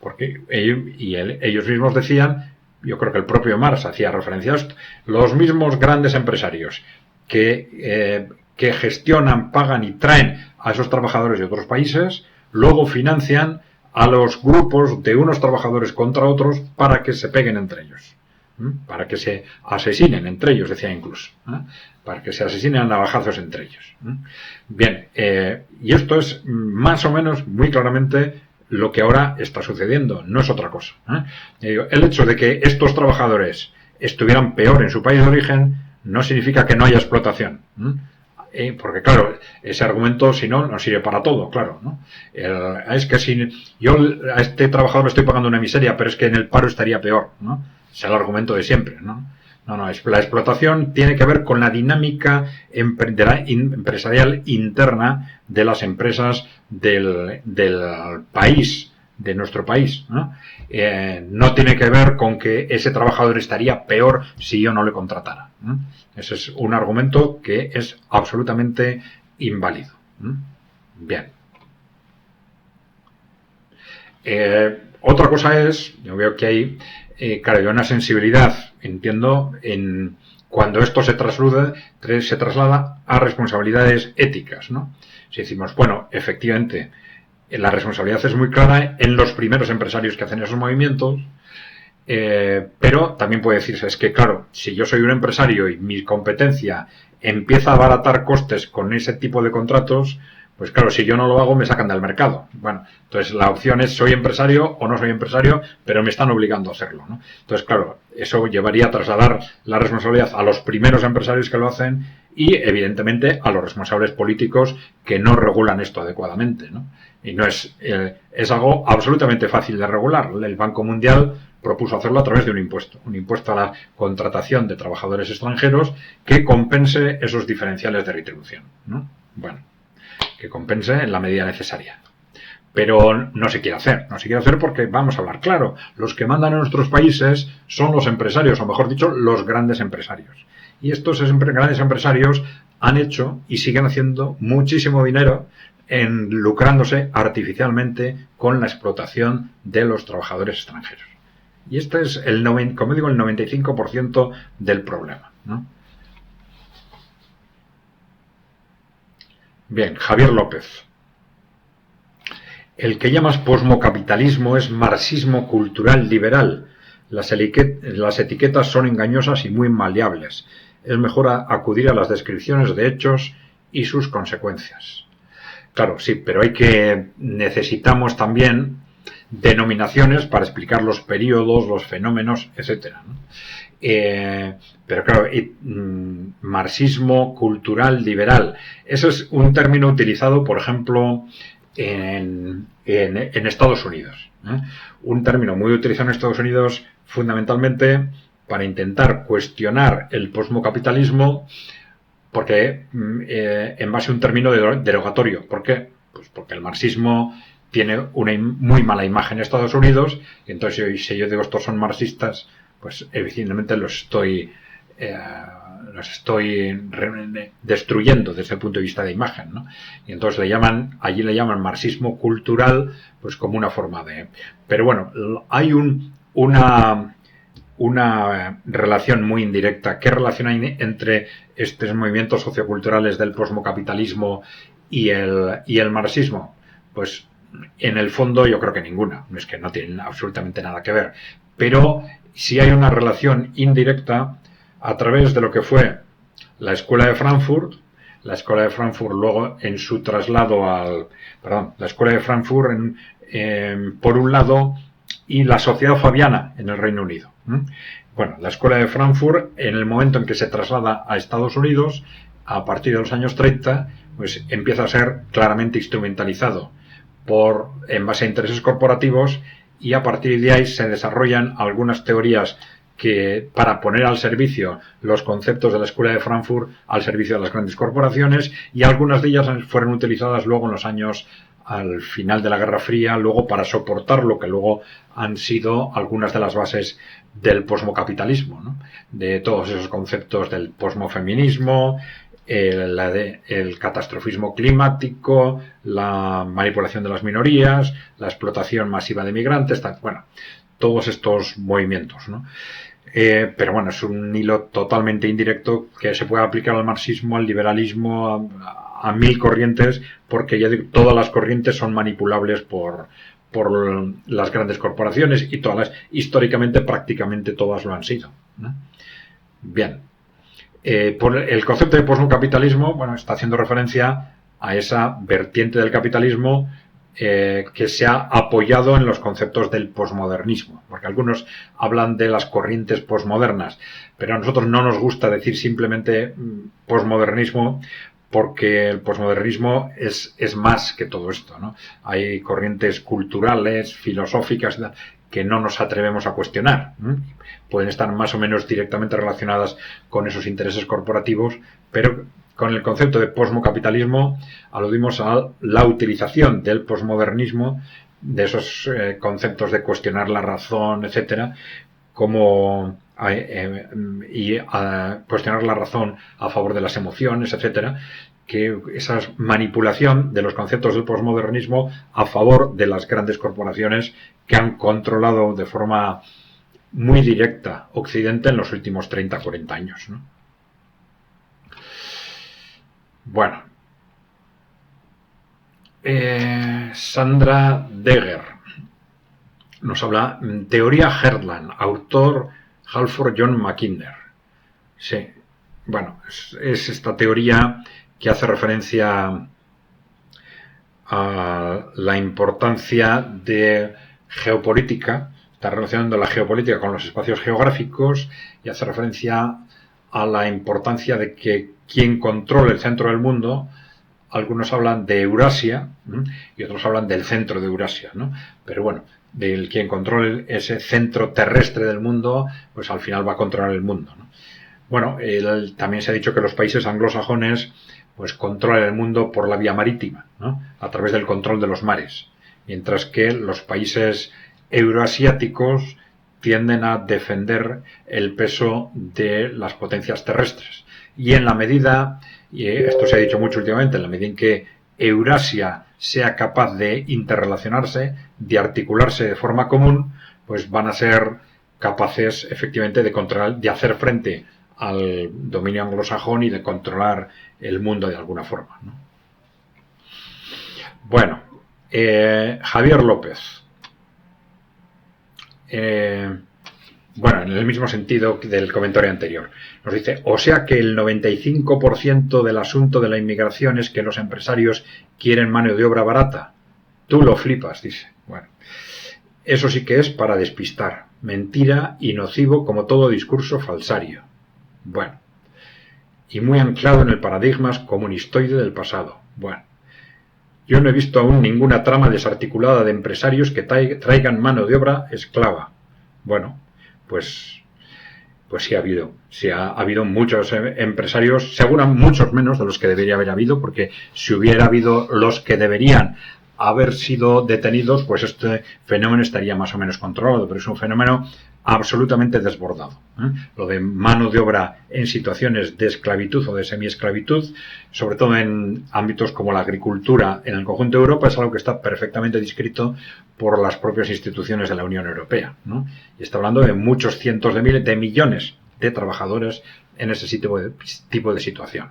Porque ellos mismos decían, yo creo que el propio Marx hacía referencia a esto, los mismos grandes empresarios que gestionan, pagan y traen a esos trabajadores de otros países, luego financian a los grupos de unos trabajadores contra otros para que se peguen entre ellos. para que se asesinen entre ellos, decía incluso, para que se asesinen a navajazos entre ellos. Bien, y esto es más o menos muy claramente lo que ahora está sucediendo, no es otra cosa. El hecho de que estos trabajadores estuvieran peor en su país de origen no significa que no haya explotación. Porque claro, ese argumento si no, no sirve para todo, claro, ¿no? Es que si yo a este trabajador le estoy pagando una miseria, pero es que en el paro estaría peor, ¿no? Es el argumento de siempre, ¿no? No, la explotación tiene que ver con la dinámica empresarial interna de las empresas del país, de nuestro país, ¿no? No tiene que ver con que ese trabajador estaría peor si yo no le contratara, ¿no? Ese es un argumento que es absolutamente inválido. Bien. Otra cosa es, yo veo que hay, claro, hay una sensibilidad, entiendo, cuando esto se traslada a responsabilidades éticas, ¿no? Si decimos, bueno, efectivamente, la responsabilidad es muy clara en los primeros empresarios que hacen esos movimientos, pero también puede decirse, es que claro, si yo soy un empresario y mi competencia empieza a abaratar costes con ese tipo de contratos, pues claro, si yo no lo hago me sacan del mercado. Bueno, entonces la opción es soy empresario o no soy empresario, pero me están obligando a hacerlo, ¿no? Entonces claro, eso llevaría a trasladar la responsabilidad a los primeros empresarios que lo hacen y evidentemente a los responsables políticos que no regulan esto adecuadamente, ¿no? Y no es algo absolutamente fácil de regular. El Banco Mundial propuso hacerlo a través de un impuesto a la contratación de trabajadores extranjeros que compense esos diferenciales de retribución, ¿no? Bueno, que compense en la medida necesaria. Pero no se quiere hacer porque, vamos a hablar claro, los que mandan en nuestros países son los empresarios, o mejor dicho, los grandes empresarios. Y estos grandes empresarios han hecho y siguen haciendo muchísimo dinero en lucrándose artificialmente con la explotación de los trabajadores extranjeros. Y este es como digo, el 95% del problema, ¿no? Bien, Javier López. El que llamas posmocapitalismo es marxismo cultural liberal. Las etiquetas son engañosas y muy maleables. Es mejor acudir a las descripciones de hechos y sus consecuencias. Claro, sí, pero necesitamos también denominaciones para explicar los periodos, los fenómenos, etcétera, ¿no? Pero claro, marxismo cultural liberal, eso es un término utilizado, por ejemplo, en Estados Unidos, ¿eh? Un término muy utilizado en Estados Unidos fundamentalmente para intentar cuestionar el posmocapitalismo, porque en base a un término derogatorio. ¿Por qué? Pues porque el marxismo tiene una muy mala imagen en Estados Unidos, y entonces si yo digo estos son marxistas, pues evidentemente los estoy destruyendo desde el punto de vista de imagen, ¿no? Y entonces allí le llaman marxismo cultural, pues como una forma de... Pero bueno, hay una relación muy indirecta. ¿Qué relación hay entre estos movimientos socioculturales del posmocapitalismo y el marxismo? Pues en el fondo yo creo que ninguna. Es que no tienen absolutamente nada que ver. Pero sí hay una relación indirecta a través de lo que fue la Escuela de Frankfurt. La Escuela de Frankfurt luego en su traslado la Escuela de Frankfurt por un lado, y la Sociedad Fabiana en el Reino Unido. Bueno, la Escuela de Frankfurt, en el momento en que se traslada a Estados Unidos, a partir de los años 30, pues empieza a ser claramente instrumentalizado en base a intereses corporativos, y a partir de ahí se desarrollan algunas teorías para poner al servicio los conceptos de la Escuela de Frankfurt al servicio de las grandes corporaciones, y algunas de ellas fueron utilizadas luego en los años al final de la Guerra Fría, luego para soportar lo que luego han sido algunas de las bases del posmocapitalismo, ¿no? De todos esos conceptos del posmofeminismo, el catastrofismo climático, la manipulación de las minorías, la explotación masiva de migrantes, bueno, todos estos movimientos, ¿no? Pero bueno, es un hilo totalmente indirecto que se puede aplicar al marxismo, al liberalismo, a mil corrientes, porque ya digo, todas las corrientes son manipulables por las grandes corporaciones, y históricamente prácticamente todas lo han sido. ¿no? Bien. Por el concepto de posmocapitalismo, bueno, está haciendo referencia a esa vertiente del capitalismo que se ha apoyado en los conceptos del posmodernismo, porque algunos hablan de las corrientes posmodernas, pero a nosotros no nos gusta decir simplemente posmodernismo, porque el posmodernismo es más que todo esto, ¿no? Hay corrientes culturales, filosóficas, que no nos atrevemos a cuestionar. Pueden estar más o menos directamente relacionadas con esos intereses corporativos, pero con el concepto de posmocapitalismo aludimos a la utilización del posmodernismo, de esos conceptos de cuestionar la razón, etcétera, como cuestionar la razón a favor de las emociones, etcétera, que esa manipulación de los conceptos del posmodernismo a favor de las grandes corporaciones que han controlado de forma muy directa Occidente en los últimos 30-40 años, ¿no? Bueno, Sandra Deger nos habla teoría Heartland, autor Halford John Mackinder. Sí, bueno, es esta teoría que hace referencia a la importancia de geopolítica, está relacionando la geopolítica con los espacios geográficos y hace referencia a la importancia de que quien controle el centro del mundo, algunos hablan de Eurasia y otros hablan del centro de Eurasia, ¿no? Pero bueno, del quien controle ese centro terrestre del mundo, pues al final va a controlar el mundo, ¿no? Bueno, también se ha dicho que los países anglosajones pues controlan el mundo por la vía marítima, ¿no? A través del control de los mares, mientras que los países euroasiáticos tienden a defender el peso de las potencias terrestres. Y en la medida, y esto se ha dicho mucho últimamente, en la medida en que Eurasia sea capaz de interrelacionarse, de articularse de forma común, pues van a ser capaces efectivamente de controlar, de hacer frente al dominio anglosajón y de controlar el mundo de alguna forma, ¿no? Bueno, Javier López. Bueno, en el mismo sentido del comentario anterior. Nos dice, o sea que el 95% del asunto de la inmigración es que los empresarios quieren mano de obra barata. Tú lo flipas, dice. Bueno, eso sí que es para despistar. Mentira y nocivo como todo discurso falsario. Bueno, y muy anclado en el paradigma comunistoide del pasado. Bueno, yo no he visto aún ninguna trama desarticulada de empresarios que traigan mano de obra esclava. Bueno, pues sí ha habido. Sí ha habido muchos empresarios, seguro muchos menos de los que debería haber habido, porque si hubiera habido los que deberían haber sido detenidos, pues este fenómeno estaría más o menos controlado, pero es un fenómeno absolutamente desbordado. Lo de mano de obra en situaciones de esclavitud o de semiesclavitud, sobre todo en ámbitos como la agricultura en el conjunto de Europa, es algo que está perfectamente descrito por las propias instituciones de la Unión Europea, ¿no? Y está hablando de muchos cientos de miles, de millones de trabajadores en ese tipo de situación.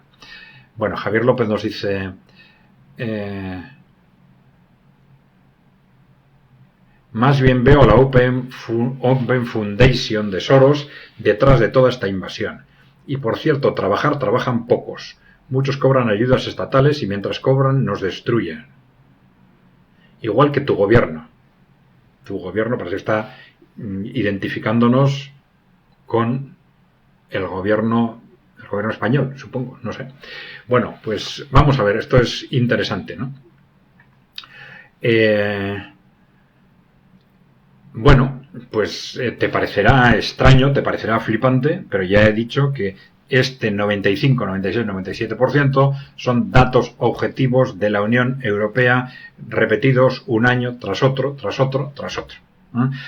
Bueno, Javier López nos dice... Más bien veo a la Open Foundation de Soros detrás de toda esta invasión. Y por cierto, trabajan pocos. Muchos cobran ayudas estatales y mientras cobran nos destruyen. Igual que tu gobierno. Tu gobierno parece que está identificándonos con el gobierno español, supongo, no sé. Bueno, pues vamos a ver, esto es interesante, ¿no? Bueno, pues te parecerá extraño, te parecerá flipante, pero ya he dicho que este 95, 96, 97% son datos objetivos de la Unión Europea repetidos un año tras otro, tras otro, tras otro.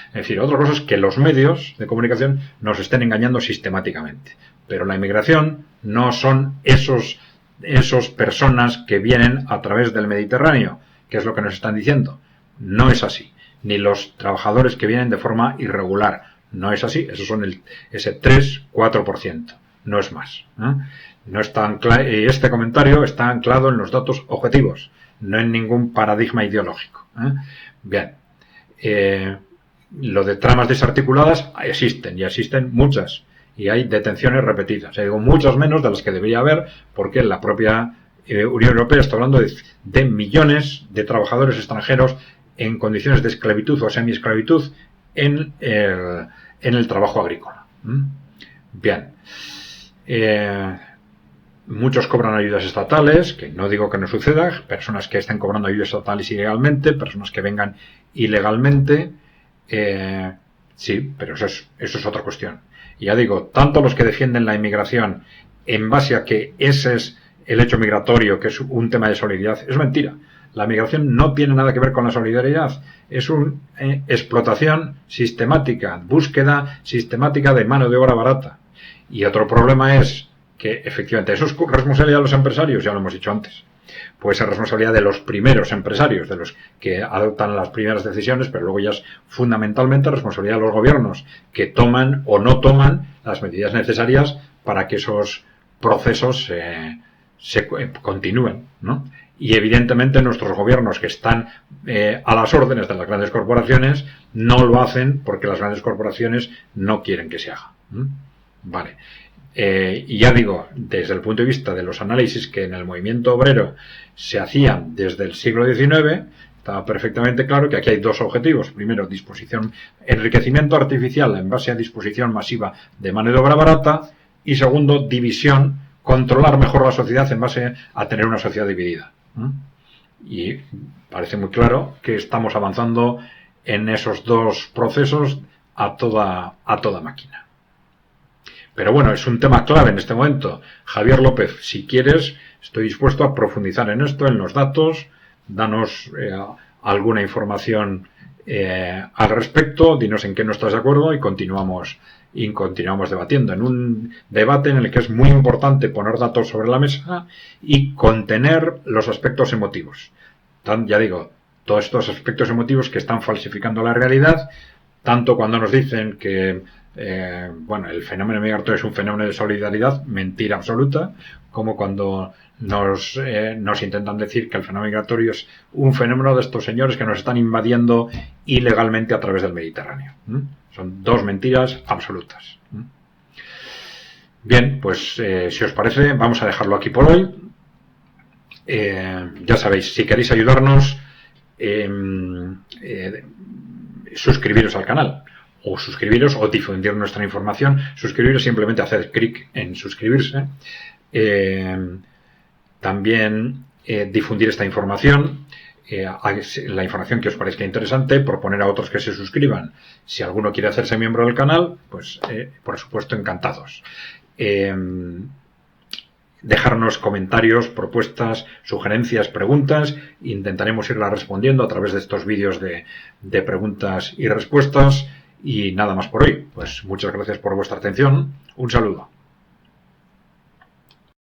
Es decir, otra cosa es que los medios de comunicación nos estén engañando sistemáticamente. Pero la inmigración no son esos personas que vienen a través del Mediterráneo, que es lo que nos están diciendo. No es así. Ni los trabajadores que vienen de forma irregular. No es así. Esos son ese 3-4%. No es más. No está este comentario está anclado en los datos objetivos, no en ningún paradigma ideológico. Bien. Lo de tramas desarticuladas existen, y existen muchas. y hay detenciones repetidas. Digo, muchas menos de las que debería haber, porque la propia Unión Europea está hablando de millones de trabajadores extranjeros en condiciones de esclavitud o semi-esclavitud en el trabajo agrícola. Bien. Muchos cobran ayudas estatales, que no digo que no suceda, personas que estén cobrando ayudas estatales ilegalmente, personas que vengan ilegalmente, sí, pero eso es otra cuestión. Y ya digo, tanto los que defienden la inmigración en base a que ese es el hecho migratorio, que es un tema de solidaridad, es mentira. La migración no tiene nada que ver con la solidaridad, es una explotación sistemática, búsqueda sistemática de mano de obra barata. Y otro problema es que efectivamente eso es responsabilidad de los empresarios, ya lo hemos dicho antes. Puede ser responsabilidad de los primeros empresarios, de los que adoptan las primeras decisiones, pero luego ya es fundamentalmente responsabilidad de los gobiernos, que toman o no toman las medidas necesarias para que esos procesos se continúen, ¿no? Y evidentemente nuestros gobiernos, que están a las órdenes de las grandes corporaciones, no lo hacen porque las grandes corporaciones no quieren que se haga. Vale. Y ya digo, desde el punto de vista de los análisis que en el movimiento obrero se hacían desde el siglo XIX, estaba perfectamente claro que aquí hay dos objetivos. Primero, enriquecimiento artificial en base a disposición masiva de mano de obra barata. Y segundo, división, controlar mejor la sociedad en base a tener una sociedad dividida. Y parece muy claro que estamos avanzando en esos dos procesos a toda máquina. Pero bueno, es un tema clave en este momento. Javier López, si quieres, estoy dispuesto a profundizar en esto, en los datos, danos alguna información al respecto, dinos en qué no estás de acuerdo y continuamos debatiendo en un debate en el que es muy importante poner datos sobre la mesa y contener los aspectos emotivos. Ya digo, todos estos aspectos emotivos que están falsificando la realidad, tanto cuando nos dicen que el fenómeno migratorio es un fenómeno de solidaridad, mentira absoluta, como cuando nos intentan decir que el fenómeno migratorio es un fenómeno de estos señores que nos están invadiendo ilegalmente a través del Mediterráneo. Son dos mentiras absolutas. Bien, pues si os parece, vamos a dejarlo aquí por hoy. Ya sabéis, si queréis ayudarnos, suscribiros al canal. O suscribiros o difundir nuestra información. Suscribiros, simplemente hacer clic en suscribirse. También difundir esta información, la información que os parezca interesante, proponer a otros que se suscriban. Si alguno quiere hacerse miembro del canal, pues por supuesto encantados. Dejarnos comentarios, propuestas, sugerencias, preguntas. Intentaremos irlas respondiendo a través de estos vídeos de preguntas y respuestas. Y nada más por hoy. Pues muchas gracias por vuestra atención. Un saludo.